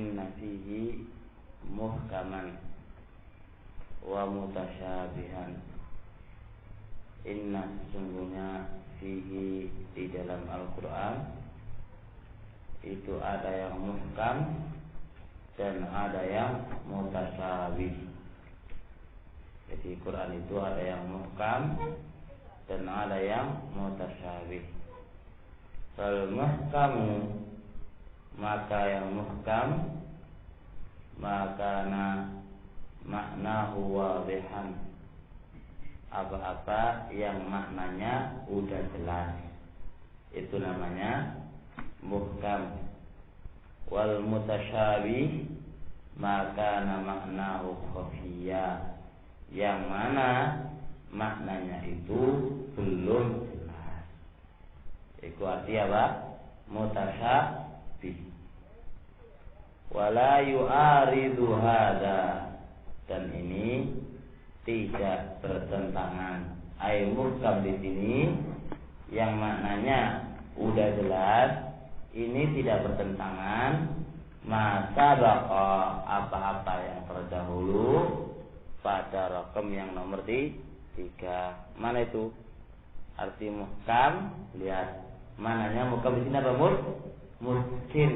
inna fihi muhkaman wa mutasyabihan. Inna sesungguhnya fihi di dalam Al-Quran itu ada yang muhkam dan ada yang mutasyabih. Jadi Quran itu ada yang muhkam dan ada yang mutasyabih. Fal muhkamu, maka yang muhkam, maka maknahu wadihan, apa-apa yang maknanya udah jelas itu namanya muhkam. Wal mutasyabih, maka maknahu khafiyya, yang mana maknanya itu belum jelas. Itu arti apa? Mutasyabih. Wala yu'aridu hadza, dan ini tidak bertentangan. Ai muhkam di sini yang maknanya udah jelas, ini tidak bertentangan masa baqa, apa-apa yang terdahulu pada raqam yang nomor 3. Mana itu? Arti muhkam, lihat. Mananya muhkam di sini apa? Mungkin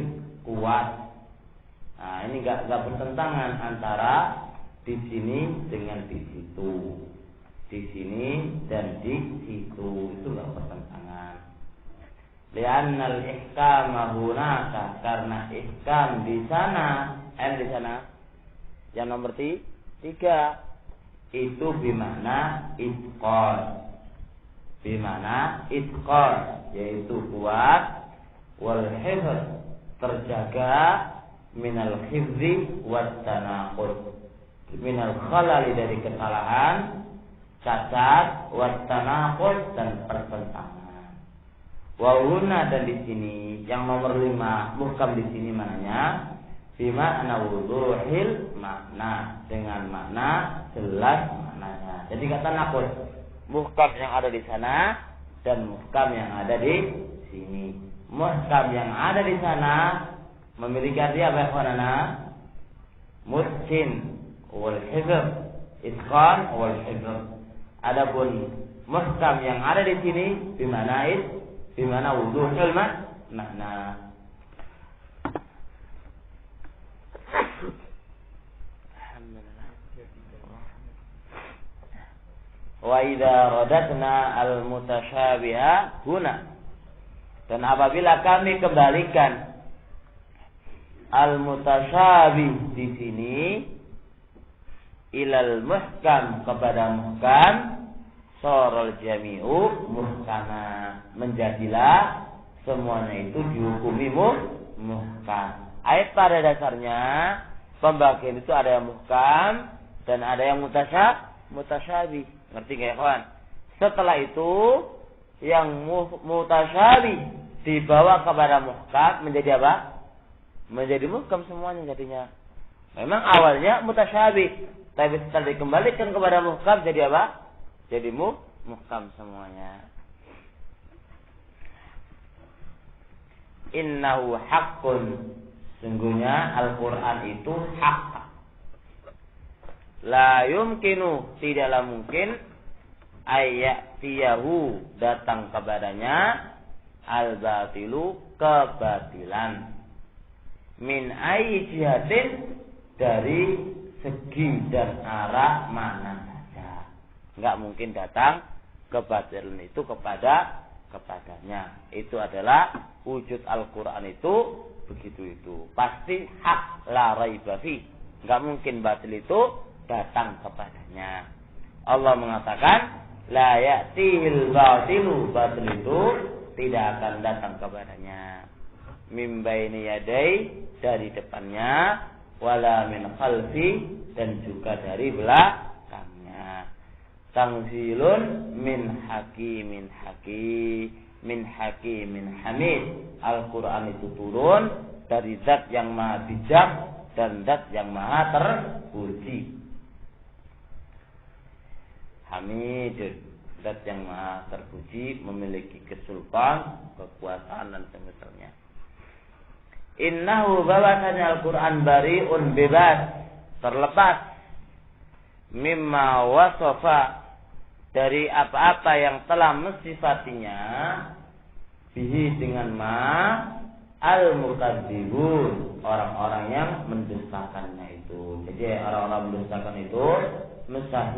kuat. Nah, ini enggak bertentangan antara di sini dengan di situ. Di sini dan di situ itu enggak bertentangan. Li'annal ihkama hunaka, karena ihkam di sana, di sana yang nomor 3 itu bimana itqan. Bimana itqan, yaitu kuat, wal hifz, terjaga, minal khifzi wat tanaqud, minal khalali, dari kesalahan, cacat, wat tanaqud, dan pertentangan. Wa huna, dan di sini yang nomor 5 muhkam di sini mananya bima'na wuduhil makna, dengan makna jelas maknanya. Jadi kata naqud, muhkam yang ada di sana dan muhkam yang ada di sini. Muhkam yang ada di sana memiliki arti apa ya? Mutqin wal hifz, itqan wal hifz. Adapun muhkam yang ada di sini bimana wuduhul makna. Wa idza radatna al-mutasyabiha huna, dan apabila kami kembalikan al-mutasyabih di sini ilal muhkam, kepada muhkam, sorol jami'u muhkama, menjadilah semuanya itu dihukumi muhkam. Ayat pada dasarnya pembagian itu ada yang muhkam dan ada yang mutasyabih. Ngerti gak ya kawan? Setelah itu yang mutasyabih dibawa kepada muhkam, menjadi apa? Menjadi muhkam semuanya jadinya. Memang awalnya mutasyabih, tapi setelah dikembalikan kepada muhkam jadi apa? Jadi muhkam semuanya. Innahu haqqun, sungguhnya Al-Quran itu hak. La yumkinu, tidaklah mungkin, ayyatiyahu, datang kepadanya, al-batilu, kebatilan, min ayyi jihatin, dari segi dan arah mana saja. Enggak mungkin datang kebatilan itu kepadanya. Itu adalah wujud Al-Quran itu begitu itu. Pasti hak, la raiba fi. Enggak mungkin batil itu datang kepadanya. Allah mengatakan la ya'tihil batilu, batil itu tidak akan datang kepadanya. Min baini yadai, dari depannya, wala min khalfi, dan juga dari belakangnya. Tanzilun min hakimin hamid. Al-Quran itu turun dari zat yang maha bijak dan zat yang maha terpuji. Hamid, zat yang maha terpuji, memiliki kesultanan, kekuasaan dan semisalnya. Innahu bahwasanya Al-Quran bari'un bebas, terlepas mimma wasofa dari apa-apa yang telah mensifatinya bihi dengan ma al-mukadzibun, orang-orang yang mendustakannya itu. Jadi orang-orang mendustakan itu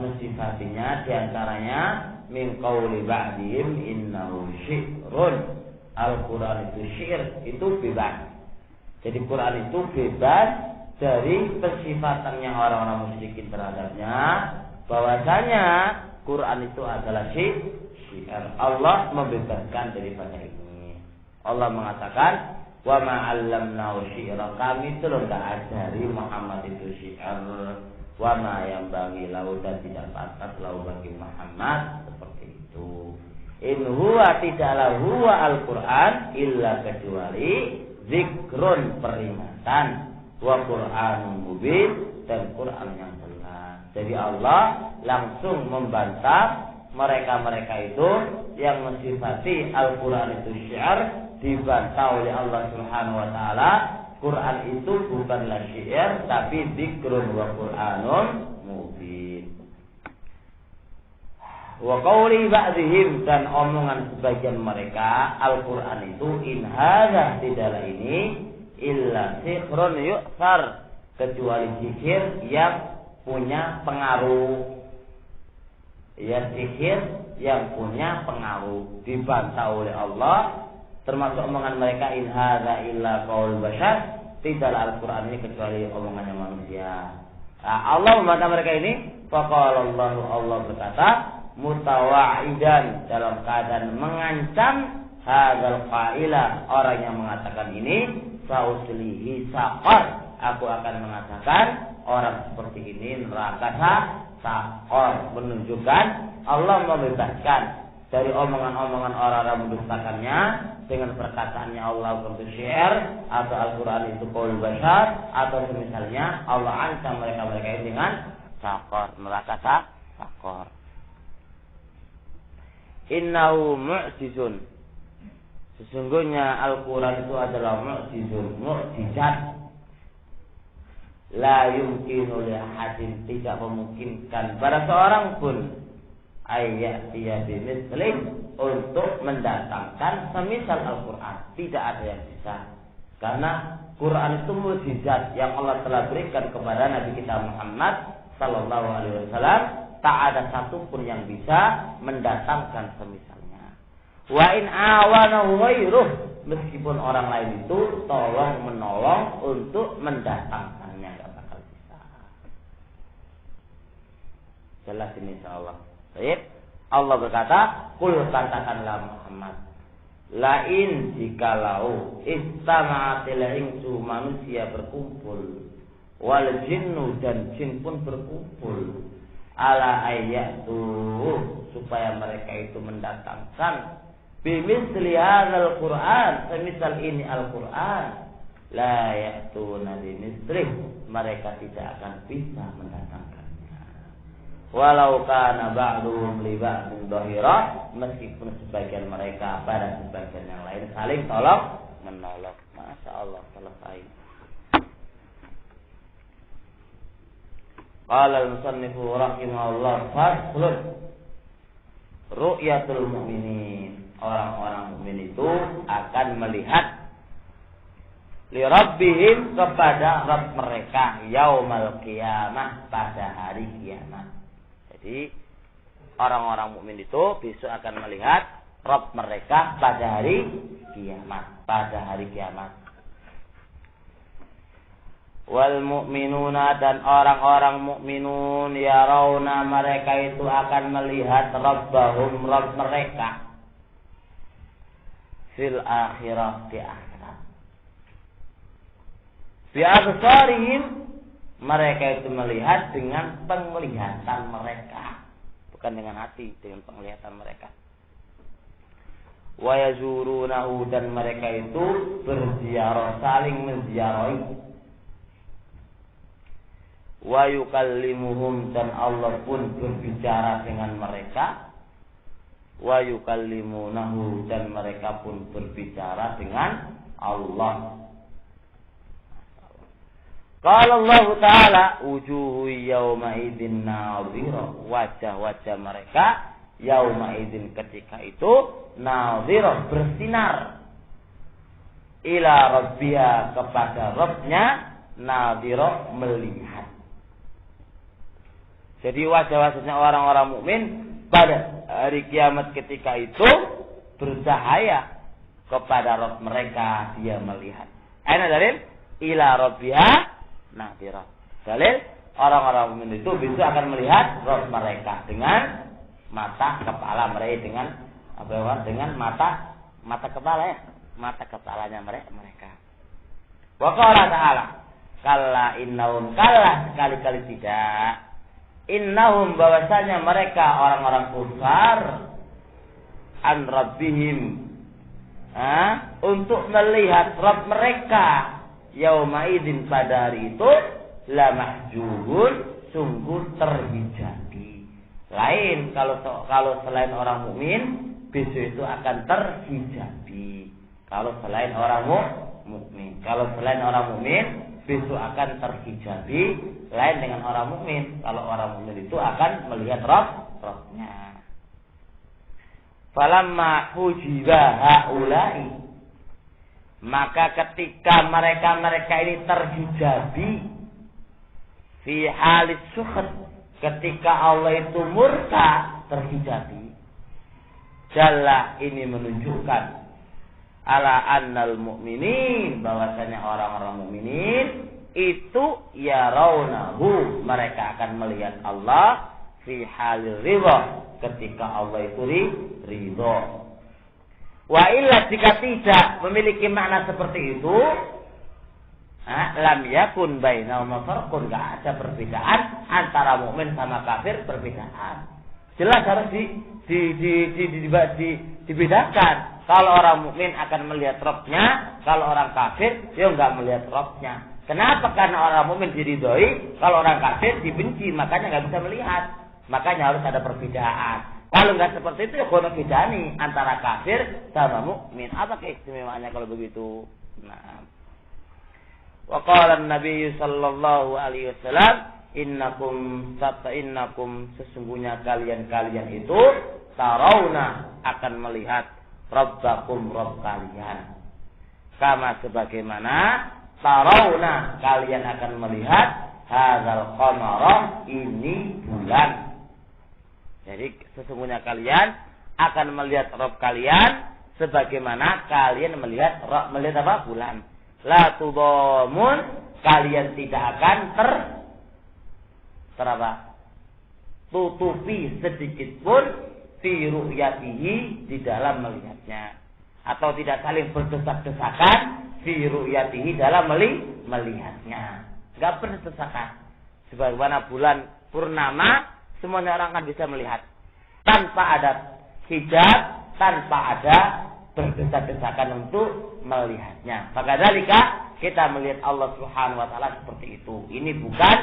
mensifatinya diantaranya min qauli ba'dihim innahu syi'run. Al-Quran itu syair, itu bebas. Jadi Quran itu bebas dari pensifatannya orang-orang musyrikin terhadapnya, bahwasanya Quran itu adalah syair. Allah membebaskan daripada ini. Allah mengatakan, wa ma 'allamnahu syi'ra, kami itu enggak ajari Muhammad itu syair. Wa ma yang bagi lahu, dan tidak pantas lahu bagi Muhammad seperti itu. In huwa, tidaklah huwa Al-Quran illa kecuali zikrun, peringatan, wa Qur'anun mubin, dan Quran yang jelas. Jadi Allah langsung membantah mereka-mereka itu yang mensifati Al-Quran itu syair, dibantah oleh Allah Subhanahu wa taala. Quran itu bukanlah syair, tapi zikrun wa Qur'anun mubin. Wa qauli ba'dihim, dan omongan sebagian mereka, Al-Quran itu in hadza, tidaklah ini illa sihrun yu'thar, kecuali sihir yang punya pengaruh. Ya, sihir yang punya pengaruh, dibantah oleh Allah. Termasuk omongan mereka, in hadza illa qaul bashar, tidaklah Al-Quran ini kecuali omongannya manusia. Allah membantah mereka ini. Faqala Allah berkata, mutawa'idan, dalam keadaan mengancam hadzal qaila, orang yang mengatakan ini, sauslihi saqar, aku akan mengatakan orang seperti ini neraka saqar. Menunjukkan Allah membebaskan dari omongan-omongan orang-orang mendustakannya dengan perkataannya Allah untuk syair, atau Al-Quran itu qaul bashar, atau semisalnya. Allah ancam mereka-mereka ini dengan saqar, neraka saqar. Innahu mu'jizun, sesungguhnya Al-Quran itu adalah mu'jizun, mu'jizat. La yumkinu li ahadin, tidak memungkinkan pada seorang pun ayat dia bimithli, untuk mendatangkan semisal Al-Quran. Tidak ada yang bisa, karena Quran itu mukjizat yang Allah telah berikan kepada Nabi kita Muhammad sallallahu alaihi wasallam. Tak ada satupun yang bisa mendatangkan semisalnya. Wa in awanahu ghairuh, meskipun orang lain itu tolong menolong untuk mendatangkannya, enggak bakal bisa. Jelas ini insyaallah. Baik. Allah berkata, qul, katakanlah Muhammad, lain jikalau istama'atil insu, manusia berkumpul, wal jinnu, dan jin pun berkumpul, ala ayatu, supaya mereka itu mendatangkan bimisli hadzal Qur'an, semisal ini Al-Quran, la ya'tuna bimislih, mereka tidak akan bisa mendatangkannya. Walau kana ba'duhum li ba'din dhahira, meskipun sebagian mereka pada sebagian yang lain saling tolong menolong. Masya Allah, selesai. Qala al-musannifu rahimahullah, faslun ru'yatul mu'minin, orang-orang mukmin itu akan melihat li rabbihim, kepada Rabb mereka, yaumal qiyamah, pada hari kiamat. Jadi orang-orang mukmin itu besok akan melihat Rabb mereka pada hari kiamat, pada hari kiamat. Wal mu'minuna, dan orang-orang mukminun, yarawna, mereka itu akan melihat Rabbahum, Rabb mereka, fil akhirah, di akhirat. Bi absarihim, mereka itu melihat dengan penglihatan mereka, bukan dengan hati, dengan penglihatan mereka. Wa yazurunahu, dan mereka itu berziarah, saling menziarahi. Wa yukallimuhum, dan Allah pun berbicara dengan mereka. Wa yukallimunahu, dan mereka pun berbicara dengan Allah. Qala Allah Ta'ala, wujuhu yawma idzin nadhira. Wajah-wajah mereka yauma idzin ketika itu nadhira, bersinar. Ila rabbiha, kepada Rabbnya, nadhira, melihat. Jadi wajah-wajahnya orang-orang mukmin pada hari kiamat ketika itu bercahaya kepada Rabb mereka, dia melihat. Aina dalil? Ila rabbiha nadhira. Dalil orang-orang mukmin itu besok akan melihat Rabb mereka dengan mata kepala mereka, dengan apa ya? Dengan mata kepala ya, mata kepalanya mereka. Wa qala ta'ala, kalla innahum, kalla sekali-kali tidak. Innahum, bahwasanya mereka orang-orang kufar, an rabbihim, untuk melihat Rabb mereka yauma idzin, pada hari itu, la mahjubun, sungguh terhijabi. Lain kalau selain orang mukmin besok itu akan terhijabi. Kalau selain orang mukmin, kalau selain orang mukmin besok akan terhijabi. Lain dengan orang mukmin, kalau orang mukmin itu akan melihat Rabb-nya. Falamma hujiba haula'i, maka ketika mereka ini terhijabi, fi halis sukhat, ketika Allah itu murka, terhijabi. Jalla, ini menunjukkan ala annal mu'minin, bahwasanya orang-orang mukminin itu yarawnahu, mereka akan melihat Allah fi halil ridha, ketika Allah itu ridha. Wa illa, jika tidak memiliki makna seperti itu, lam yakun bainahuma farqun, enggak ada perbedaan antara mukmin sama kafir, perbedaan. Jelas harus dibedakan. Kalau orang mukmin akan melihat Rabb-nya, kalau orang kafir ya enggak melihat Rabb-nya. Kenapa? Karena orang mukmin diridhoi, kalau orang kafir dibenci, makanya enggak bisa melihat. Makanya harus ada perbedaan. Kalau enggak seperti itu ya kono bedani antara kafir sama mukmin. Apa keistimewaannya kalau begitu? Nah. Wa qala an-nabiy sallallahu alaihi wasallam, innakum sesungguhnya kalian itu tarawna, akan melihat rabbakum, Rabb kalian. Kama, sebagaimana tarawna, kalian akan melihat hadzal qamara, ini bulan. Jadi sesungguhnya kalian akan melihat Rabb kalian sebagaimana kalian melihat apa? Bulan. La tudamun, kalian tidak akan tutupi sedikit pun fi ru'yatihi, di dalam melihatnya, atau tidak saling berdesak-desakan fi ru'yatihi, dalam melihatnya. Enggak berdesakan. Sebagaimana bulan purnama, semuanya orang akan bisa melihat tanpa ada hijab, tanpa ada berdesak-desakan untuk melihatnya. Maka dalika kita melihat Allah Subhanahu wa taala seperti itu. Ini bukan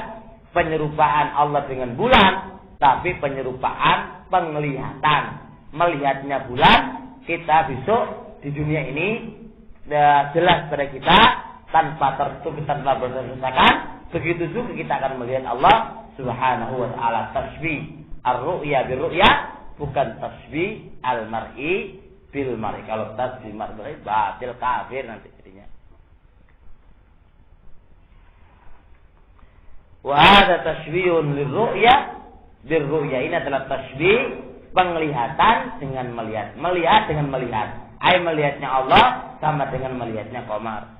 penyerupaan Allah dengan bulan, tapi penyerupaan penglihatan. Melihatnya bulan, kita besok di dunia ini jelas pada kita, tanpa tertutup, tanpa berdesak-desakan. Begitu juga kita akan melihat Allah Subhanahu wa ta'ala. Tasbih ar-ru'ya bir-ru'ya, bukan tasbih al-mar'i bil-mar'i. Kalau tasbih mar'i batil, kafir nanti jadinya. Wa hadza tasbihun lir-ru'ya bir-ru'ya. Ini adalah tasbih penglihatan dengan melihat. Melihat dengan melihat. Melihatnya Allah sama dengan melihatnya qamar.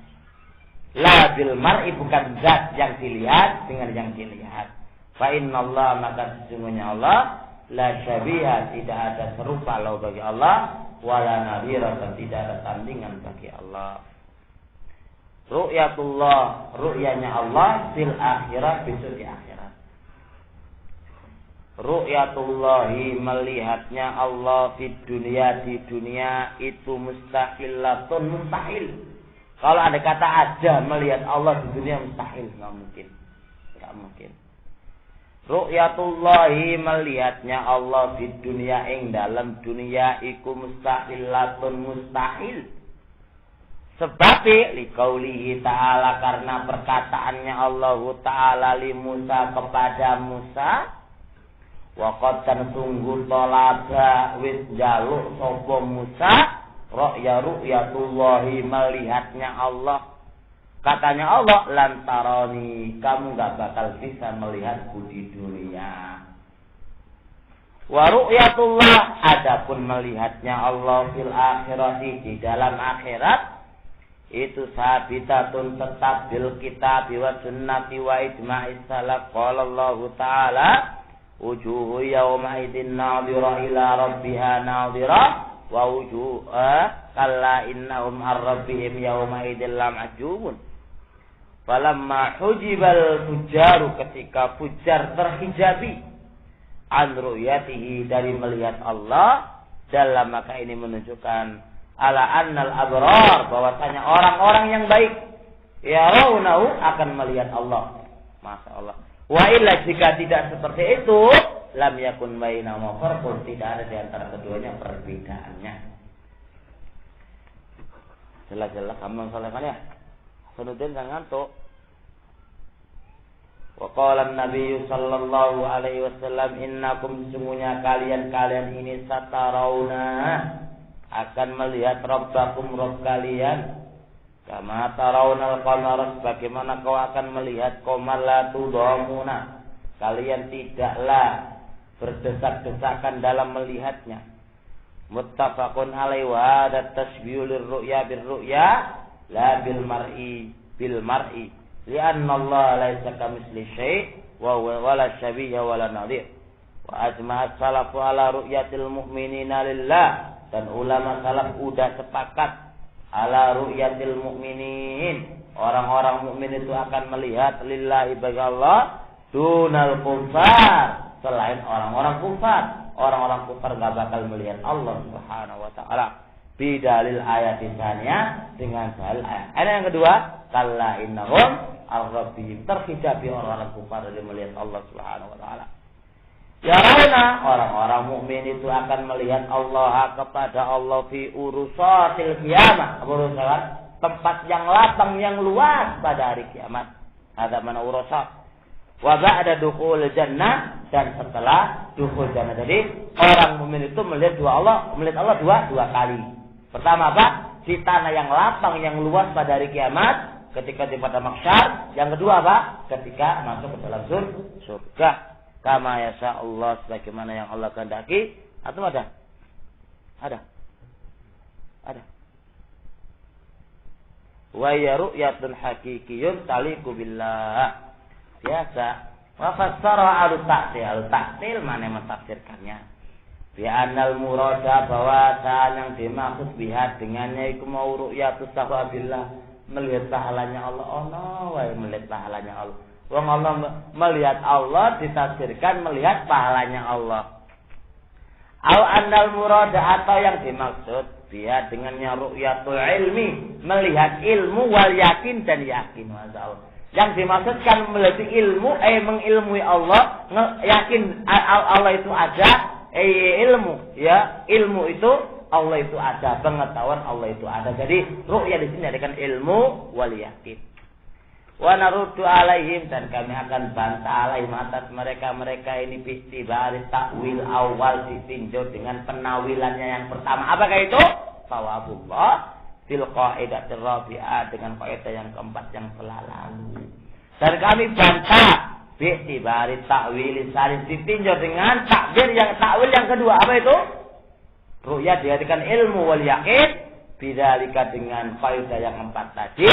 La bil-mar'i, bukan zat yang dilihat dengan yang dilihat. Fa innallaha, maka sesungguhnya Allah, la syabiha, tidak ada serupa lahu bagi Allah, wala nadhira, dan tidak ada tandingan bagi Allah. Ru'yatullah, ru'yanya Allah fil akhirat, besok di akhirat. Ru'yatullahi, melihatnya Allah di dunia itu mustahilatun, mustahil. Kalau ada kata ada melihat Allah di dunia, mustahil, enggak mungkin. Ru'yatullahi, melihatnya Allah di dunia, ing dalam dunia iku mustahilatun, mustahil. Sebab liqaulihi ta'ala, karena perkataannya Allah Ta'ala li Musa kepada Musa, waqad tan sungguh talaba wis jaluk sapa Musa ru'yatullahi, melihatnya Allah. Katanya Allah, lantaroni, kamu gak bakal bisa melihatku di dunia. Wa ru'yatullah, adapun melihatnya Allah fil akhirati, di dalam akhirat, itu sabitatun, tetap bil kitab wa sunnati wa ijma'is salaf. Qala Allah Ta'ala, wujuhu yawma idin nadhira ila rabbiha nadhira wa wujuh kalla innahum ar rabbihim yawma idin lamahjubun. Falamma hujibal fujaru, ketika fujar terhijabi an ru'yatihi, dari melihat Allah, dalam maka ini menunjukkan ala annal abrar, bahwasanya orang-orang yang baik yarawnahu, akan melihat Allah. Masya Allah. Wa illa, jika tidak seperti itu, lam yakun bainahuma farqun, tidak ada di antara keduanya perbedaannya. Jelas-jelas kamu salehkan ya. Hasanuddin jangan ngantuk. Wa qala an-nabiy sallallahu alaihi wasallam, innakum, sesungguhnya kalian ini satarawna, akan melihat Rabbakum, Rabb kalian, kama tarawnal qamar, bagaimana kau akan melihat qamar, la tudamuna, kalian tidaklah berdesak-desakan dalam melihatnya. Muttafaqun alaihi wa hadha tashbihu lirru'ya birru'ya la bil mar'i li'anna Allah laisa kamitsli syai' wa wala syabihha wala nadhir. Wa ajma'as salafu ala ru'yatil mu'minina lillah, dan ulama salaf udah sepakat ala ru'yatil mu'minin, orang-orang mukmin itu akan melihat lillahi bagi Allah, dunal kufar, selain orang-orang kufar. Orang-orang kufar gak bakal melihat Allah Subhanahu wa ta'ala. Bidalil ayat tsaniyah, dengan dalil ayat. Ayat yang kedua, kalla innahum ar-rabbihim, terhijabi orang-orang kufar dari melihat Allah Subhanahu wa ta'ala. Ya rauna, orang-orang mukmin itu akan melihat Allah, kepada Allah, fi urusatil qiyamah, urusan tempat yang lapang, yang luas pada hari kiamat. Ada mana urusat? Wa ba'da dukhul jannah, dan setelah dukhul jannah. Jadi orang mukmin itu melihat Allah dua kali. Pertama apa? Di tanah yang lapang, yang luas pada hari kiamat, ketika di padang mahsyar. Yang kedua apa? Ketika masuk ke dalam surga. Kama yasha Allah, sebagaimana yang Allah kehendaki. Atau ada? Wa ya ru'yatun haqiqiyyun taliqu billah. Biasa. Wa fassara al-ta'til, mana mentafsirkannya? Bi anal murada, bahwa yang dimaksud biha dengannya iku mau ru'yatus sahabillah, melihat pahalanya Allah. Oh no, melihat pahalanya Allah. Wong Allah melihat Allah ditafsirkan melihat pahalanya Allah. Au annal murada, atau yang dimaksud dia dengannya ru'yatul ilmi, melihat ilmu, wal yakin, dan yakin. Masyaallah. Yang dimaksudkan melihat ilmu, mengilmui Allah, yakin Allah itu ada, ilmu, ya, ilmu itu Allah itu ada, pengetahuan Allah itu ada. Jadi ru'ya di sini adalah ilmu wal yakin. Wa naruddu alaihim, dan kami akan bantah alaihim atas mereka ini bi'tibari takwil awal, ditinjau dengan penawilannya yang pertama. Apakah itu? Sawabullah fil qaidatir rabi'ah, dengan kaidah yang keempat yang telah lalu. Dan kami bantah bi'tibari takwil salis, ditinjau dengan takwil yang kedua. Apa itu? Ru'ya dijadikan ilmu wal yakin, bidzalika, dengan kaidah yang keempat tadi.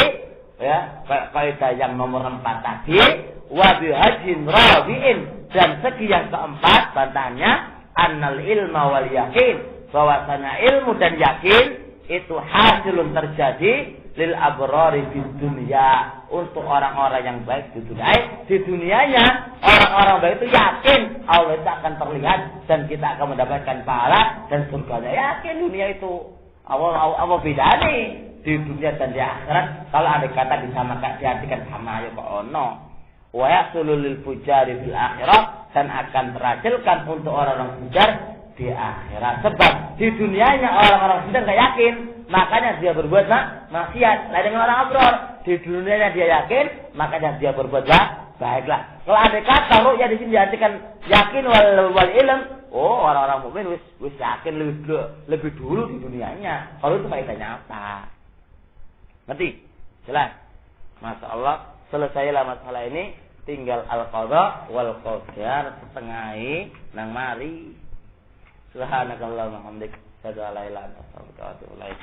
Ya, kaidah yang nomor 4 tadi, wa bihajin rabi'in, dan segi yang keempat bantahannya annal ilma wal yakin, bahwasanya ilmu dan yakin itu hasilun terjadi lil abrari di dunia, untuk orang-orang yang baik di dunia. Di dunianya orang-orang baik itu yakin Allah itu akan terlihat dan kita akan mendapatkan pahala dan surganya. Yakin dunia itu Allah beda nih di dunia dan di akhirat. Kalau ada kata disamakan, diartikan sama, ya kok ono. Wa yahsulu lil fujari fil akhirat, dan akan terhasilkan untuk orang-orang fujar di akhirat. Sebab di dunianya orang-orang sedang nggak yakin, makanya dia berbuat maksiat. Lain dengan orang abror, di dunianya dia yakin, makanya dia berbuat baiklah. Kalau ada kata ru'ya di sini diartikan yakin wal ilm, oh orang-orang mukmin wis yakin lebih dulu di dunianya. Kalau itu faedahnya apa? Ngerti? Jelas? Masya Allah, selesailah masalah ini. Tinggal al-qadha wal qadar setengahi nang mari. Subhanakallahumma hamdik, asyhadu an la ilaha illa anta, astaghfiruka wa atubu ilaik.